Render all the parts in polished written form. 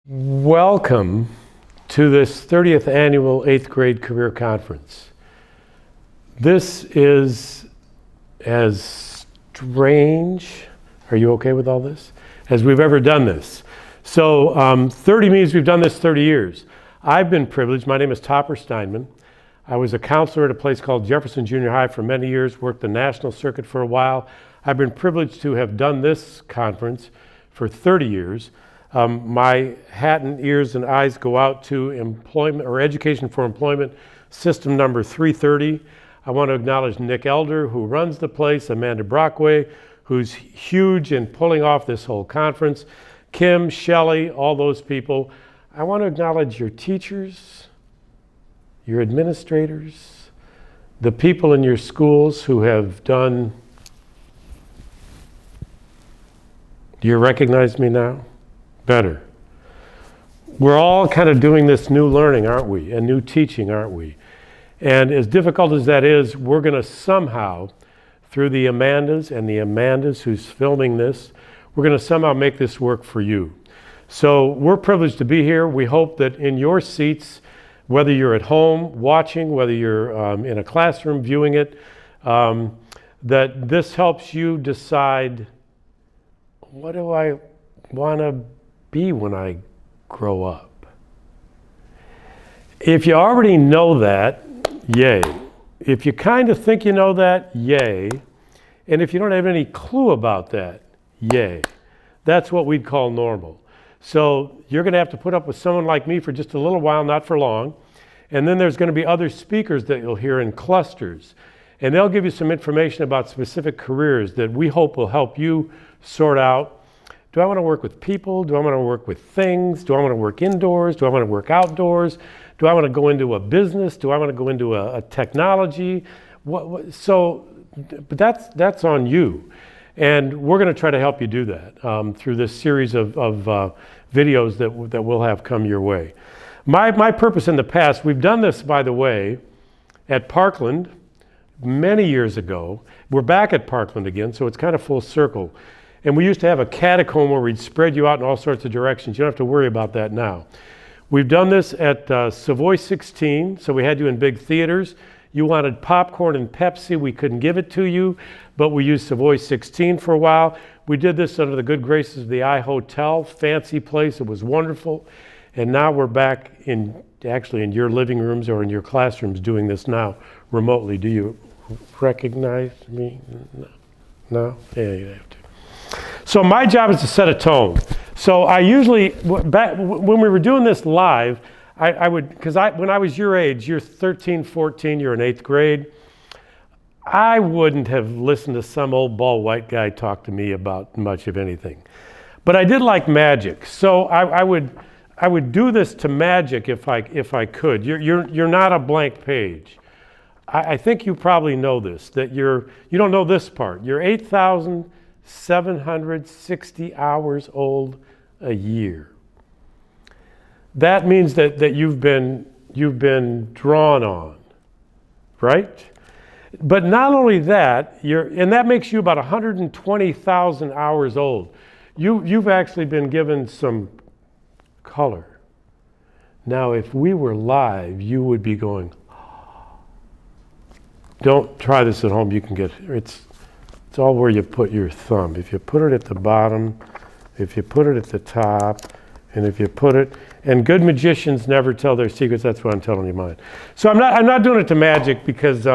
Welcome to this 30th annual 8th grade career conference. This is as strange, are you okay with all this, as we've ever done this. So 30 means we've done this 30 years. I've been privileged. My name is Steinman. I was a counselor at a place called Jefferson Junior High for many years, worked the national circuit for a while. I've been privileged to have done this conference for 30 years. My hat and ears and eyes go out to employment or education for employment system number 330. I want to acknowledge Nick Elder, who runs the place, Amanda Broadway, who's huge in pulling off this whole conference, Kim, Shelley, all those people. I want to acknowledge your teachers, your administrators, the people in your schools who have done. Do you recognize me now? Better. We're all kind of doing this new learning, aren't we? And new teaching, aren't we? And as difficult as that is, we're going to somehow, through the Amandas who's filming this, we're going to somehow make this work for you. So we're privileged to be here. We hope that in your seats, whether you're at home watching, whether you're in a classroom viewing it, that this helps you decide, what do I want to be when I grow up? If you already know that, yay. If you kind of think you know that, yay. And if you don't have any clue about that, yay. That's what we'd call normal. So you're going to have to put up with someone like me for just a little while, not for long. And then there's going to be other speakers that you'll hear in clusters. And they'll give you some information about specific careers that we hope will help you sort out. Do I want to work with people? Do I want to work with things? Do I want to work indoors? Do I want to work outdoors? Do I want to go into a business? Do I want to go into a technology? But that's on you. And we're going to try to help you do that through this series of videos that we'll have come your way. My purpose in the past, we've done this, by the way, at Parkland many years ago. We're back at Parkland again, so it's kind of full circle. And we used to have a catacomb where we'd spread you out in all sorts of directions. You don't have to worry about that now. We've done this at Savoy 16, so we had you in big theaters. You wanted popcorn and Pepsi, we couldn't give it to you, but we used Savoy 16 for a while. We did this under the good graces of the I Hotel, fancy place, it was wonderful. And now we're back actually in your living rooms or in your classrooms doing this now remotely. Do you recognize me? No? Yeah, you have to. So my job is to set a tone. So I usually, when we were doing this live, I would, because when I was your age, you're 13, 14, you're in 8th grade, I wouldn't have listened to some old bald white guy talk to me about much of anything. But I did like magic. So I would do this to magic if I could. You're not a blank page. I think you probably know this, that you don't know this part. You're 8,760 hours old a year. That means that you've been drawn on, right? But not only that, and that makes you about 120,000 hours old. You've actually been given some color. Now, if we were live, you would be going, don't try this at home, you can get, it's all where you put your thumb. If you put it at the bottom, if you put it at the top, and if you put it, and good magicians never tell their secrets, that's what I'm telling you mine. So I'm not doing it to magic because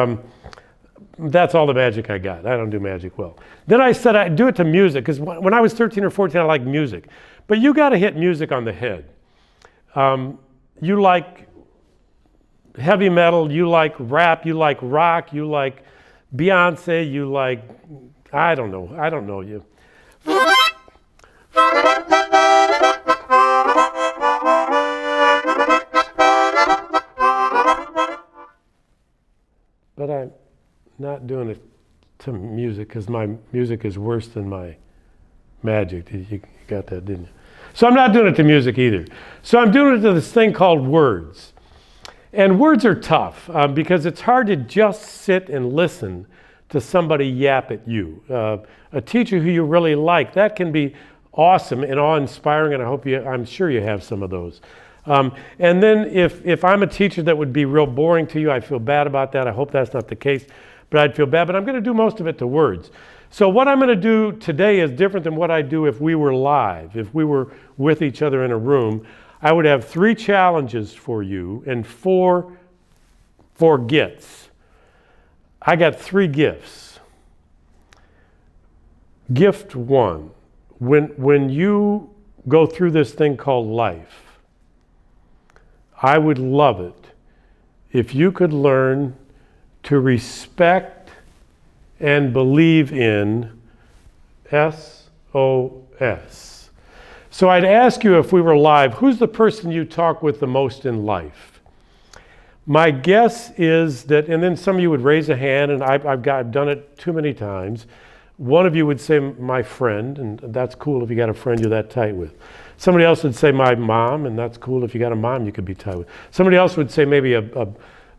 that's all the magic I got. I don't do magic well. Then I said I'd do it to music because when I was 13 or 14, I liked music. But you got to hit music on the head. You like heavy metal, you like rap, you like rock, you like Beyonce, you like, I don't know you. But I'm not doing it to music because my music is worse than my magic. You got that, didn't you? So I'm not doing it to music either. So I'm doing it to this thing called words. And words are tough because it's hard to just sit and listen to somebody yap at you. A teacher who you really like, that can be awesome and awe-inspiring, and I'm sure you have some of those. And then if I'm a teacher that would be real boring to you, I feel bad about that. I hope that's not the case, but I'd feel bad. But I'm going to do most of it to words. So what I'm going to do today is different than what I do if we were live, if we were with each other in a room. I would have 3 challenges for you and 4 gifts. I got 3 gifts. Gift 1, when you go through this thing called life, I would love it if you could learn to respect and believe in SOS. So I'd ask you, if we were live, who's the person you talk with the most in life? My guess is that, and then some of you would raise a hand, and I've done it too many times. One of you would say, my friend, and that's cool if you got a friend you're that tight with. Somebody else would say, my mom, and that's cool if you got a mom you could be tight with. Somebody else would say maybe a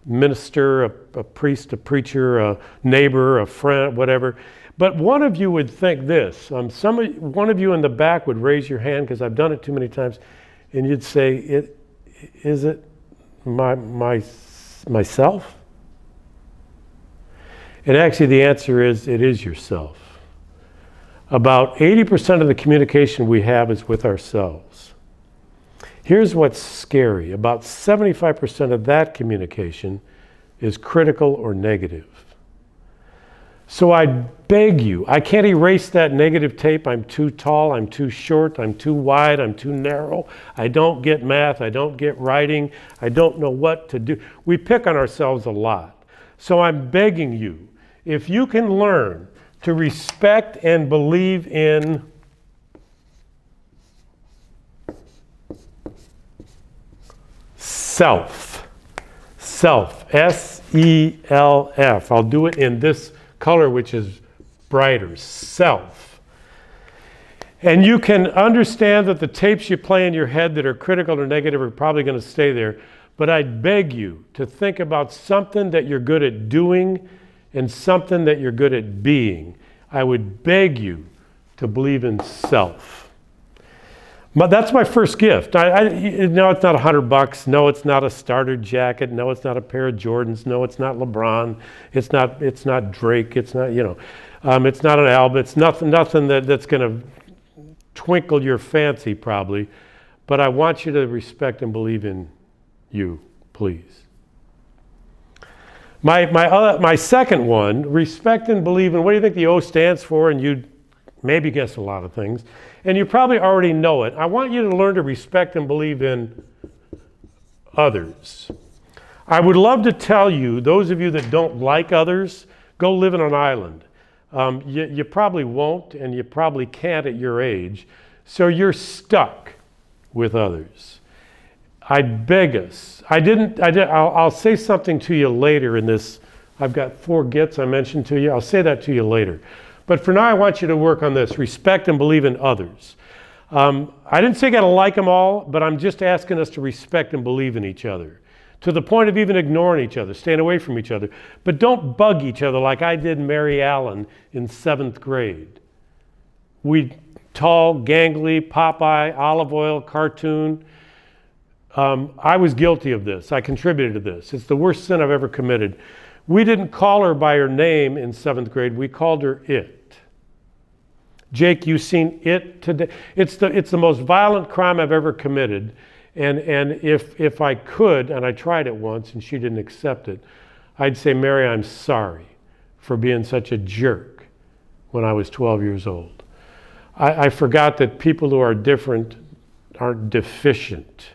minister, a priest, a preacher, a neighbor, a friend, whatever. But one of you would think this. One of you in the back would raise your hand, because I've done it too many times, and you'd say, is it myself? And actually the answer is, it is yourself. About 80% of the communication we have is with ourselves. Here's what's scary. About 75% of that communication is critical or negative. So I beg you, I can't erase that negative tape. I'm too tall, I'm too short, I'm too wide, I'm too narrow. I don't get math, I don't get writing, I don't know what to do. We pick on ourselves a lot. So I'm begging you, if you can learn to respect and believe in self, S-E-L-F. I'll do it in this color, which is brighter, self. And you can understand that the tapes you play in your head that are critical or negative are probably going to stay there, but I'd beg you to think about something that you're good at doing and something that you're good at being. I would beg you to believe in self. That's my first gift. No, it's not $100. No, it's not a starter jacket. No, it's not a pair of Jordans. No, it's not LeBron. It's not Drake. It's not, it's not an album. It's nothing that's going to twinkle your fancy probably. But I want you to respect and believe in you, please. My second one, respect and believe in, what do you think the O stands for? And you'd maybe guess a lot of things. And you probably already know it. I want you to learn to respect and believe in others. I would love to tell you, those of you that don't like others, go live in an island. You probably won't, and you probably can't at your age. So you're stuck with others. I beg us. I'll say something to you later in this. I've got 4 gifts I mentioned to you. I'll say that to you later. But for now, I want you to work on this. Respect and believe in others. I didn't say you got to like them all, but I'm just asking us to respect and believe in each other, to the point of even ignoring each other, staying away from each other. But don't bug each other like I did Mary Allen in 7th grade. We tall, gangly, Popeye, olive oil, cartoon. I was guilty of this. I contributed to this. It's the worst sin I've ever committed. We didn't call her by her name in 7th grade. We called her It. Jake, you seen It today? It's the most violent crime I've ever committed. And if I could, and I tried it once and she didn't accept it, I'd say, Mary, I'm sorry for being such a jerk when I was 12 years old. I forgot that people who are different aren't deficient.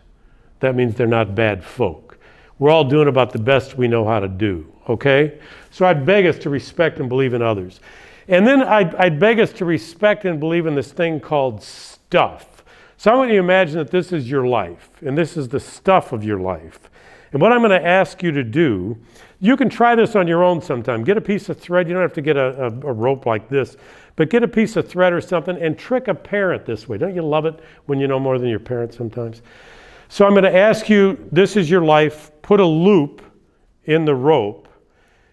That means they're not bad folk. We're all doing about the best we know how to do, okay? So I'd beg us to respect and believe in others. And then I'd beg us to respect and believe in this thing called stuff. So I want you to imagine that this is your life, and this is the stuff of your life. And what I'm going to ask you to do, you can try this on your own sometime. Get a piece of thread. You don't have to get a rope like this, but get a piece of thread or something and trick a parent this way. Don't you love it when you know more than your parents sometimes? So I'm going to ask you, this is your life, put a loop in the rope.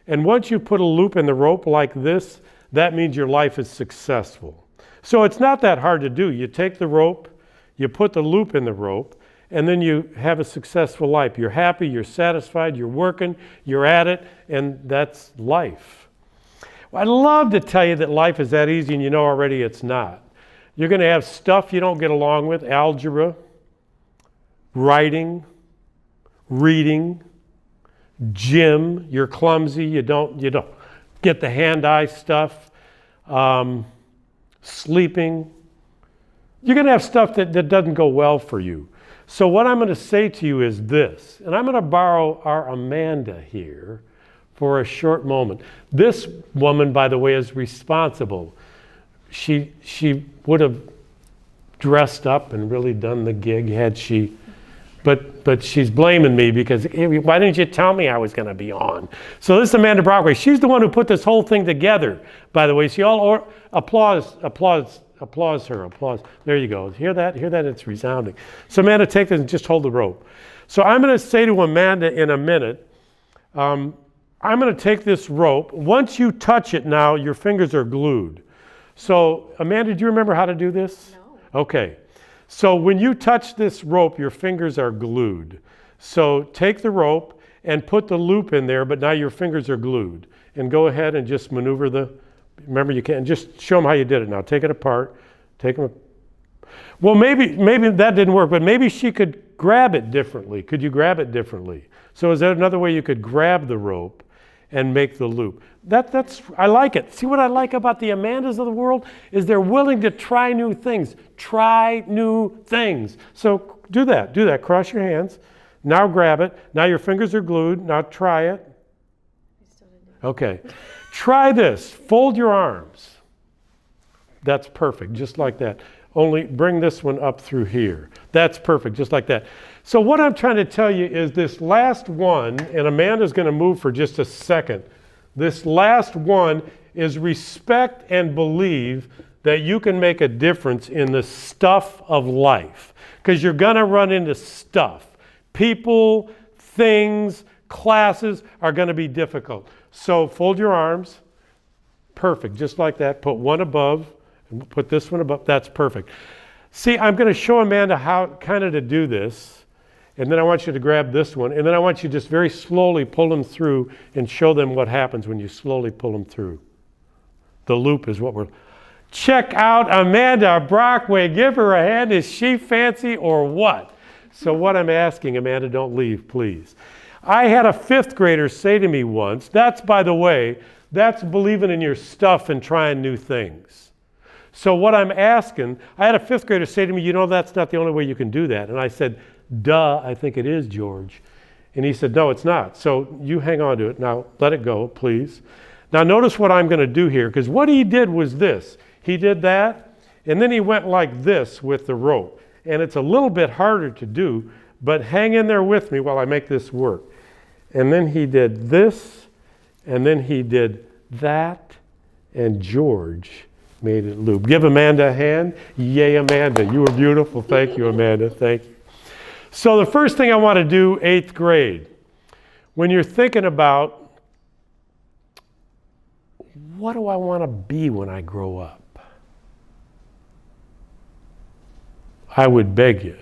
And once you put a loop in the rope like this, that means your life is successful. So it's not that hard to do. You take the rope, you put the loop in the rope, and then you have a successful life. You're happy, you're satisfied, you're working, you're at it, and that's life. Well, I'd love to tell you that life is that easy, and you know already it's not. You're going to have stuff you don't get along with, algebra, writing, reading, gym, you're clumsy, you don't get the hand-eye stuff, sleeping. You're going to have stuff that doesn't go well for you. So what I'm going to say to you is this, and I'm going to borrow our Amanda here for a short moment. This woman, by the way, is responsible. She would have dressed up and really done the gig had she, but she's blaming me because, hey, why didn't you tell me I was going to be on? So this is Amanda Broadway. She's the one who put this whole thing together, by the way. So you all applause her. There you go. Hear that? It's resounding. So Amanda, take this and just hold the rope. So I'm going to say to Amanda in a minute, I'm going to take this rope. Once you touch it now, your fingers are glued. So Amanda, do you remember how to do this? No. Okay. So when you touch this rope, your fingers are glued. So take the rope and put the loop in there, but now your fingers are glued. And go ahead and just maneuver remember you can, just show them how you did it now. Take it apart, well, maybe that didn't work, but maybe she could grab it differently. Could you grab it differently? So is there another way you could grab the rope and make the loop? I like it. See what I like about the Amandas of the world is they're willing to try new things. Try new things. So do that. Cross your hands. Now grab it. Now your fingers are glued. Now try it. Okay. Try this. Fold your arms. That's perfect, just like that. Only bring this one up through here. That's perfect, just like that. So what I'm trying to tell you is this last one, and Amanda's going to move for just a second. This last one is respect and believe that you can make a difference in the stuff of life. Because you're going to run into stuff. People, things, classes are going to be difficult. So fold your arms. Perfect, just like that. Put one above and put this one above. That's perfect. See, I'm going to show Amanda how kind of to do this. And then I want you to grab this one. And then I want you to just very slowly pull them through and show them what happens when you slowly pull them through. The loop is what we're... Check out Amanda Broadway. Give her a hand. Is she fancy or what? So what I'm asking, Amanda, don't leave, please. I had a fifth grader say to me once, by the way, that's believing in your stuff and trying new things. So what I'm asking, I had a fifth grader say to me, that's not the only way you can do that. And I said, duh, I think it is, George. And he said, no, it's not. So you hang on to it. Now, let it go, please. Now, notice what I'm going to do here, because what he did was this. He did that, and then he went like this with the rope. And it's a little bit harder to do, but hang in there with me while I make this work. And then he did this, and then he did that, and George made it loop. Give Amanda a hand. Yay, Amanda. You were beautiful. Thank you, Amanda. Thank you. So the first thing I want to do, 8th grade, when you're thinking about, what do I want to be when I grow up? I would beg you,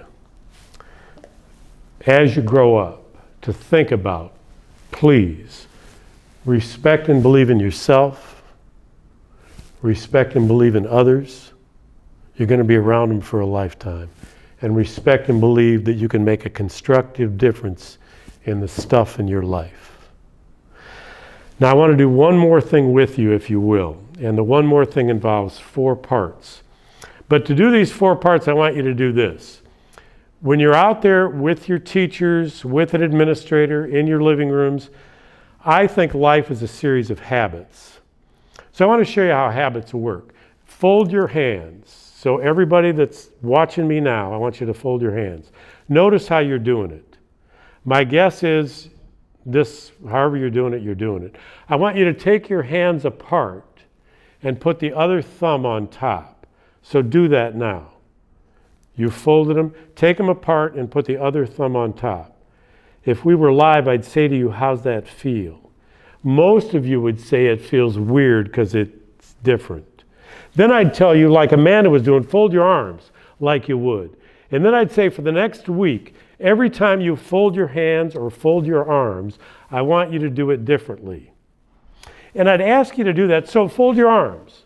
as you grow up, to think about, please, respect and believe in yourself, respect and believe in others. You're going to be around them for a lifetime. And respect and believe that you can make a constructive difference in the stuff in your life. Now I want to do one more thing with you, if you will. And the one more thing involves 4 parts. But to do these 4 parts, I want you to do this. When you're out there with your teachers, with an administrator, in your living rooms, I think life is a series of habits. So I want to show you how habits work. Fold your hands. So everybody that's watching me now, I want you to fold your hands. Notice how you're doing it. My guess is this, however you're doing it, you're doing it. I want you to take your hands apart and put the other thumb on top. So do that now. You folded them, take them apart and put the other thumb on top. If we were live, I'd say to you, how's that feel? Most of you would say it feels weird because it's different. Then I'd tell you, like Amanda was doing, fold your arms like you would. And then I'd say for the next week, every time you fold your hands or fold your arms, I want you to do it differently. And I'd ask you to do that. So fold your arms.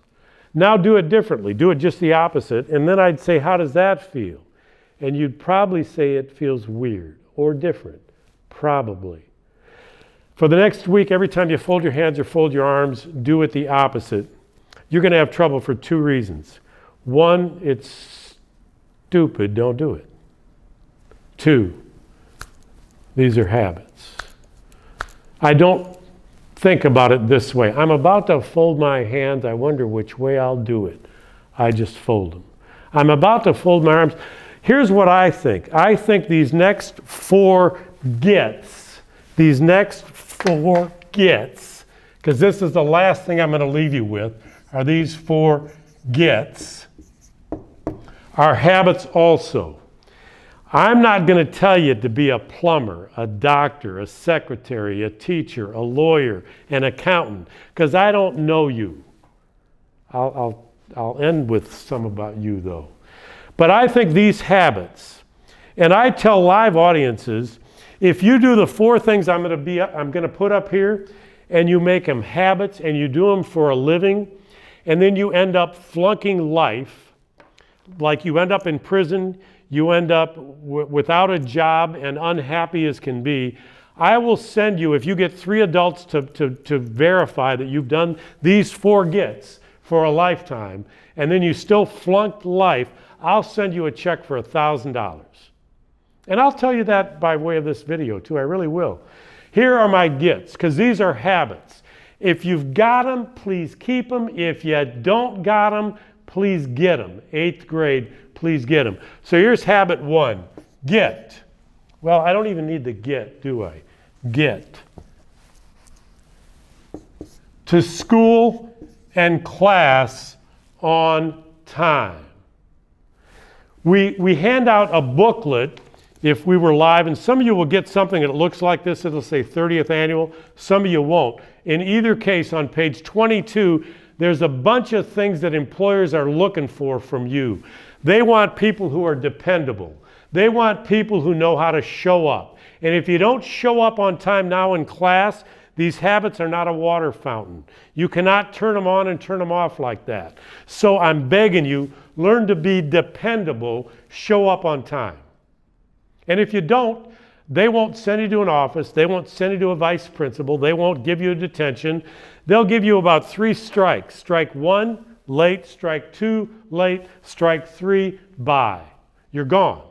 Now do it differently. Do it just the opposite. And then I'd say, how does that feel? And you'd probably say it feels weird or different. Probably. For the next week, every time you fold your hands or fold your arms, do it the opposite. You're going to have trouble for two reasons. One, it's stupid, don't do it. Two, these are habits. I don't think about it this way. I'm about to fold my hands. I wonder which way I'll do it. I just fold them. I'm about to fold my arms. Here's what I think. I think these next four gets, because this is the last thing I'm going to leave you with, are these four gets, are habits also. I'm not going to tell you to be a plumber, a doctor, a secretary, a teacher, a lawyer, an accountant, because I don't know you. I'll end with some about you, though. But I think these habits, and I tell live audiences, if you do the four things I'm going to put up here, and you make them habits, and you do them for a living, and then you end up flunking life, like you end up in prison, you end up without a job and unhappy as can be, I will send you, if you get 3 adults to verify that you've done these 4 gets for a lifetime, and then you still flunked life, I'll send you a check for $1,000. And I'll tell you that by way of this video too, I really will. Here are my gets, because these are habits. If you've got them, please keep them. If you don't got them, please get them. 8th grade, please get them. So here's habit 1, get. Well, I don't even need the get, do I? Get. To school and class on time. We hand out a booklet if we were live, and some of you will get something that looks like this. It'll say 30th annual. Some of you won't. In either case, on page 22, there's a bunch of things that employers are looking for from you. They want people who are dependable. They want people who know how to show up. And if you don't show up on time now in class, these habits are not a water fountain. You cannot turn them on and turn them off like that. So I'm begging you, learn to be dependable, show up on time. And if you don't, they won't send you to an office, they won't send you to a vice principal, they won't give you a detention. They'll give you about 3 strikes. Strike 1, late. Strike 2, late. Strike 3, bye. You're gone.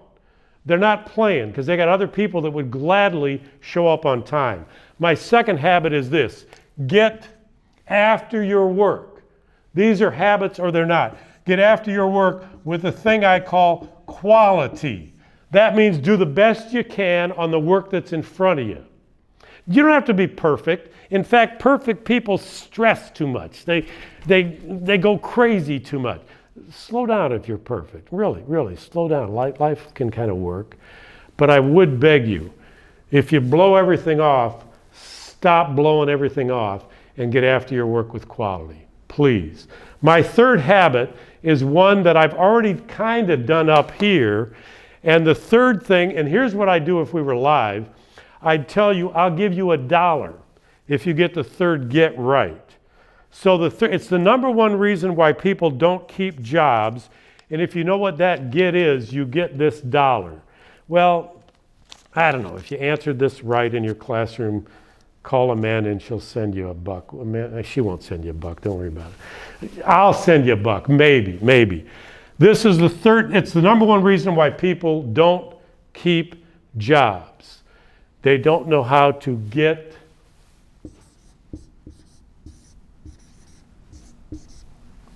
They're not playing because they got other people that would gladly show up on time. My second habit is this: get after your work. These are habits or they're not. Get after your work with the thing I call quality. That means do the best you can on the work that's in front of you. You don't have to be perfect. In fact, perfect people stress too much. They go crazy too much. Slow down if you're perfect. Really, slow down. Life can kind of work. But I would beg you, if you blow everything off, stop blowing everything off and get after your work with quality, please. My third habit is one that I've already kind of done up here. And the third thing, and here's what I do if we were live, I'd tell you, I'll give you $1 if you get the third get right. So it's the number one reason why people don't keep jobs. And if you know what that get is, you get this $1. Well, I don't know. If you answered this right in your classroom, call Amanda and she'll send you $1. Amanda, she won't send you $1. Don't worry about it. I'll send you $1. Maybe. This is the third. It's the number one reason why people don't keep jobs. They don't know how to get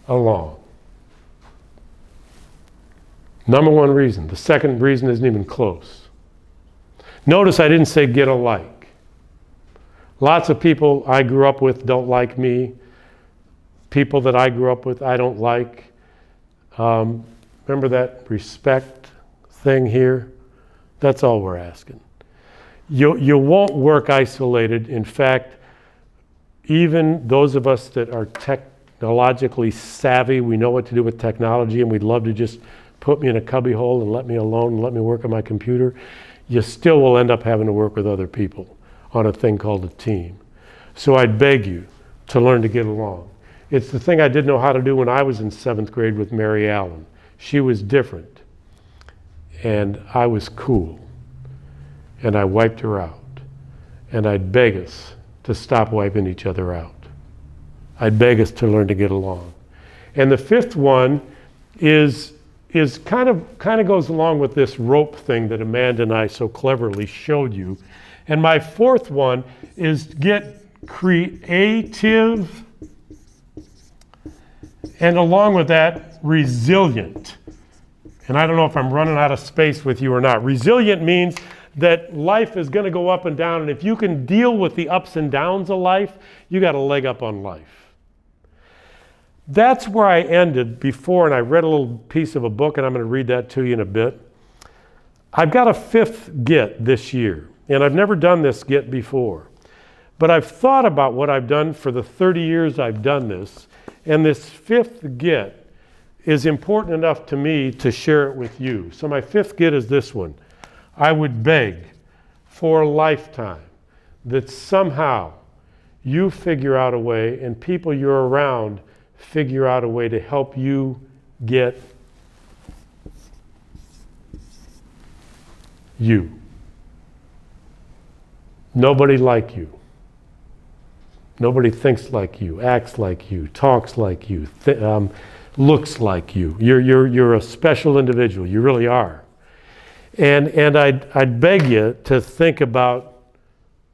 along. Number one reason. The second reason isn't even close. Notice I didn't say get alike. Lots of people I grew up with don't like me. People that I grew up with I don't like. Remember that respect thing here? That's all we're asking. You won't work isolated. In fact, even those of us that are technologically savvy. We know what to do with technology, and we'd love to just put me in a cubbyhole and let me alone and let me work on my computer. You still will end up having to work with other people on a thing called a team. So I'd beg you to learn to get along. It's the thing I didn't know how to do when I was in 7th grade with Mary Allen. She was different, and I was cool, and I wiped her out. And I'd beg us to stop wiping each other out. I'd beg us to learn to get along. And the 5th one is kind of goes along with this rope thing that Amanda and I so cleverly showed you. And my 4th one is get creative, and along with that, resilient. And I don't know if I'm running out of space with you or not. Resilient means that life is going to go up and down, and if you can deal with the ups and downs of life, you got a leg up on life. That's where I ended before, and I read a little piece of a book, and I'm going to read that to you in a bit. I've got a 5th get this year, and I've never done this get before. But I've thought about what I've done for the 30 years I've done this, and this 5th get is important enough to me to share it with you. So my 5th get is this one. I would beg for a lifetime that somehow you figure out a way, and people you're around figure out a way to help you get you. Nobody like you. Nobody thinks like you, acts like you, talks like you, looks like you. You're a special individual. You really are. And I'd beg you to think about,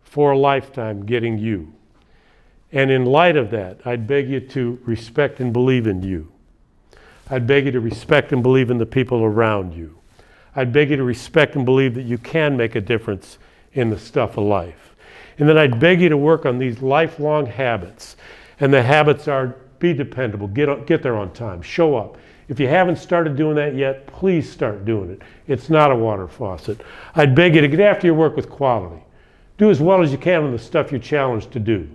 for a lifetime, getting you. And in light of that, I'd beg you to respect and believe in you. I'd beg you to respect and believe in the people around you. I'd beg you to respect and believe that you can make a difference in the stuff of life. And then I'd beg you to work on these lifelong habits. And the habits are: be dependable, get there on time, show up. If you haven't started doing that yet, please start doing it. It's not a water faucet. I'd beg you to get after your work with quality. Do as well as you can on the stuff you're challenged to do.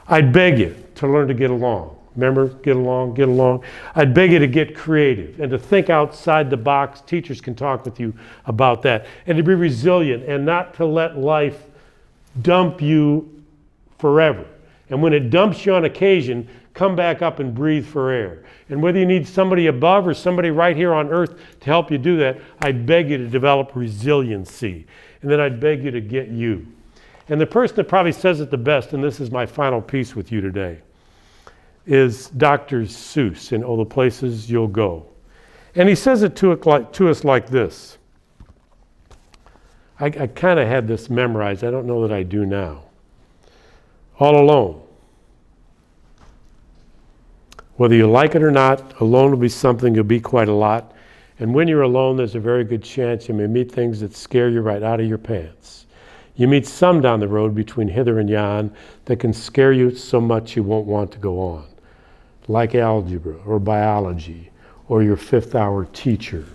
I'd beg you to learn to get along. Remember, get along, get along. I'd beg you to get creative and to think outside the box. Teachers can talk with you about that. And to be resilient and not to let life dump you forever. And when it dumps you on occasion, come back up and breathe for air. And whether you need somebody above or somebody right here on earth to help you do that, I'd beg you to develop resiliency. And then I'd beg you to get you. And the person that probably says it the best, and this is my final piece with you today, is Dr. Seuss in "Oh, the Places You'll Go." And he says it to us like this. I kind of had this memorized. I don't know that I do now. All alone. Whether you like it or not, alone will be something you'll be quite a lot. And when you're alone, there's a very good chance you may meet things that scare you right out of your pants. You meet some down the road between hither and yon that can scare you so much you won't want to go on, like algebra or biology or your fifth-hour teacher.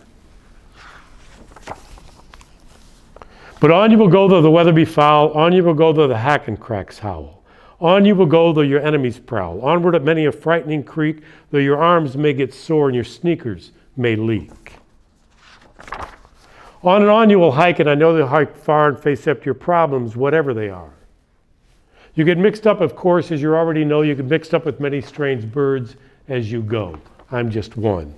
But on you will go though the weather be foul, on you will go though the hack and cracks howl. On you will go though your enemies prowl, onward at many a frightening creek, though your arms may get sore and your sneakers may leak. On and on you will hike, and I know they'll hike far and face up to your problems, whatever they are. You get mixed up, of course, as you already know, you get mixed up with many strange birds as you go. I'm just one.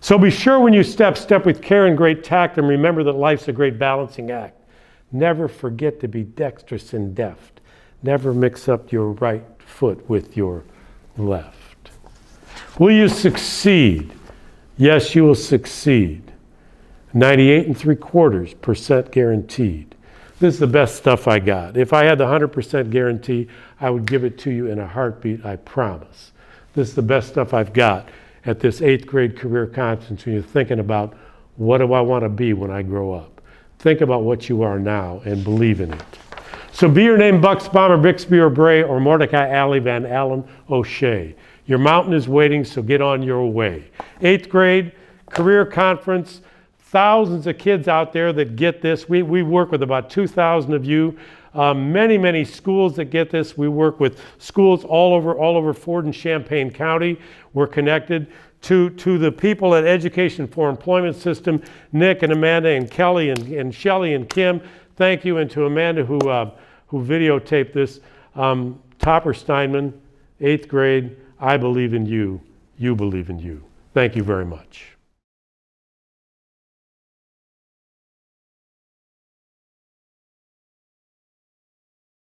So be sure when you step with care and great tact, and remember that life's a great balancing act. Never forget to be dexterous and deft. Never mix up your right foot with your left. Will you succeed? Yes, you will succeed. 98.75% guaranteed. This is the best stuff I got. If I had the 100% guarantee, I would give it to you in a heartbeat, I promise. This is the best stuff I've got at this 8th grade career conference when you're thinking about, what do I want to be when I grow up? Think about what you are now and believe in it. So be your name Bucksbaum or Bixby or Bray or Mordecai Alley Van Allen O'Shea. Your mountain is waiting, so get on your way. 8th grade career conference. Thousands of kids out there that get this. We work with about 2,000 of you. Many, many schools that get this. We work with schools all over Ford and Champaign County. We're connected to the people at Education for Employment System, Nick and Amanda and Kelly and Shelley and Kim. Thank you, and to Amanda who videotaped this. Topper Steinman, 8th grade, I believe in you. You believe in you. Thank you very much.